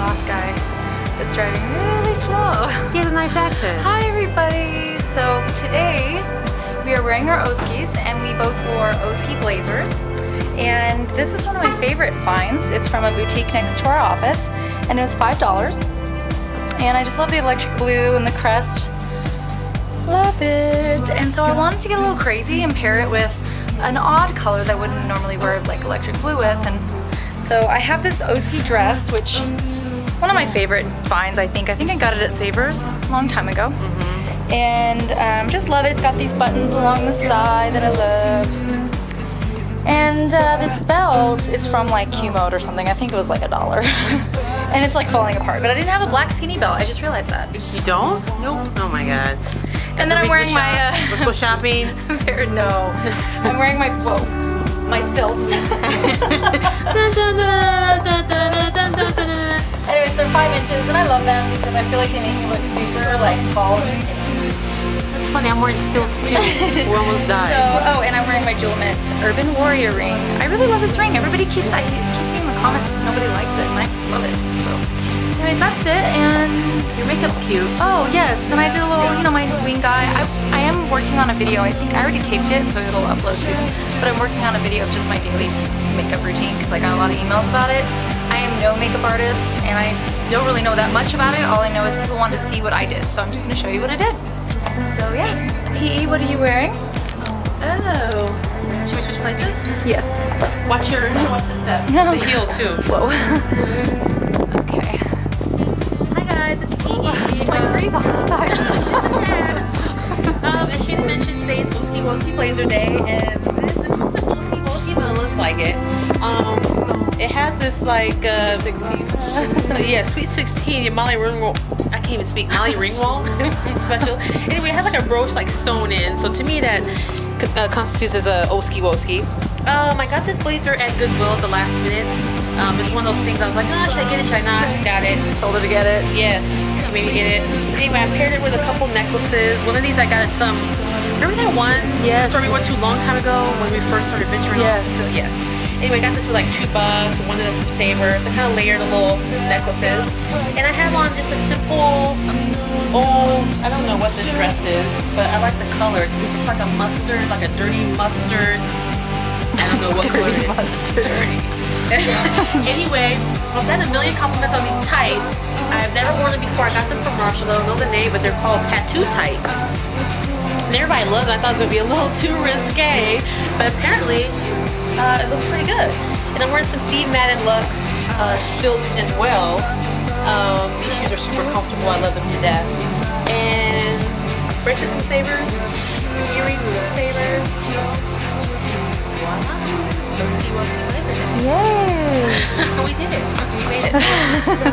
boss guy that's driving really slow. He has a nice accent. Hi everybody! So today we are wearing our Oskies and we both wore Oski blazers. And this is one of my favorite finds. It's from a boutique next to our office and it was $5. And I just love the electric blue and the crest. Love it! And so I wanted to get a little crazy and pair it with an odd color that I wouldn't normally wear like electric blue with. And so I have this Oski dress, which one of my favorite finds, I think. I got it at Savers a long time ago. And just love it. It's got these buttons along the side that I love. And this belt is from like Q-Mode or something. I think it was like $1. And it's like falling apart. But I didn't have a black skinny belt. I just realized that. You don't? Nope. Oh my god. And then I'm wearing my let's go shopping. No. I'm wearing my my stilts. Anyways, they're 5 inches and I love them because I feel like they make me look super like tall and skinny. That's funny, I'm wearing stilts too. We're almost done. So, and I'm wearing my Jewel Mint Urban Warrior ring. I really love this ring. Everybody keeps seeing in the comments that nobody likes it and I love it. So anyways, that's it. And your makeup's cute. Oh yes, and I did a little, my wing guy. I am working on a video. I think I already taped it, so it'll upload soon. But I'm working on a video of just my daily makeup routine because I got a lot of emails about it. I am no makeup artist, and I don't really know that much about it. All I know is people want to see what I did, so I'm just going to show you what I did. So yeah, PE, what are you wearing? Oh, should we switch places? Yes. Watch the step. The heel too. Whoa. Okay. Hi guys, it's PE. Breathe on the side. As Shana mentioned, today is Oski Woski Blazer Day, and this is Oski Woski, but it looks like it. It has this like 16. Yeah, Sweet 16. Your Molly Ringwald. I can't even speak. Molly Ringwald special. Anyway, it has like a brooch like sewn in. So to me, that constitutes as a Oski Woski. I got this blazer at Goodwill at the last minute. It's one of those things I was like, oh, should I get it? Should I not? Got it. Told her to get it. Yes, she made me get it. Anyway, I paired it with a couple necklaces. One of these I got at some. Remember that one? Yes. Store we went to a long time ago when we first started venturing off? Yes. Anyway, I got this for like $2. One of this from Savers. I kind of layered the little necklaces. And I have on just a simple, I don't know what this dress is, but I like the color. It's like a mustard, like a dirty mustard. I don't know what color it is. Dirty. Anyway, I've gotten a million compliments on these tights. I've never worn them before. I got them from Marshall. I don't know the name, but they're called tattoo tights. And everybody loves it. I thought it was going to be a little too risque, but apparently it looks pretty good. And I'm wearing some Steve Madden Luxe stilts as well. These shoes are super comfortable. I love them to death. And bracelet from Savers, earrings from Savers. Voila. Oski Woski Blazer Day. Yay! We did it. We made it.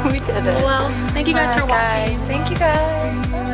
We did it. Well, thank you guys for watching. Thank you guys.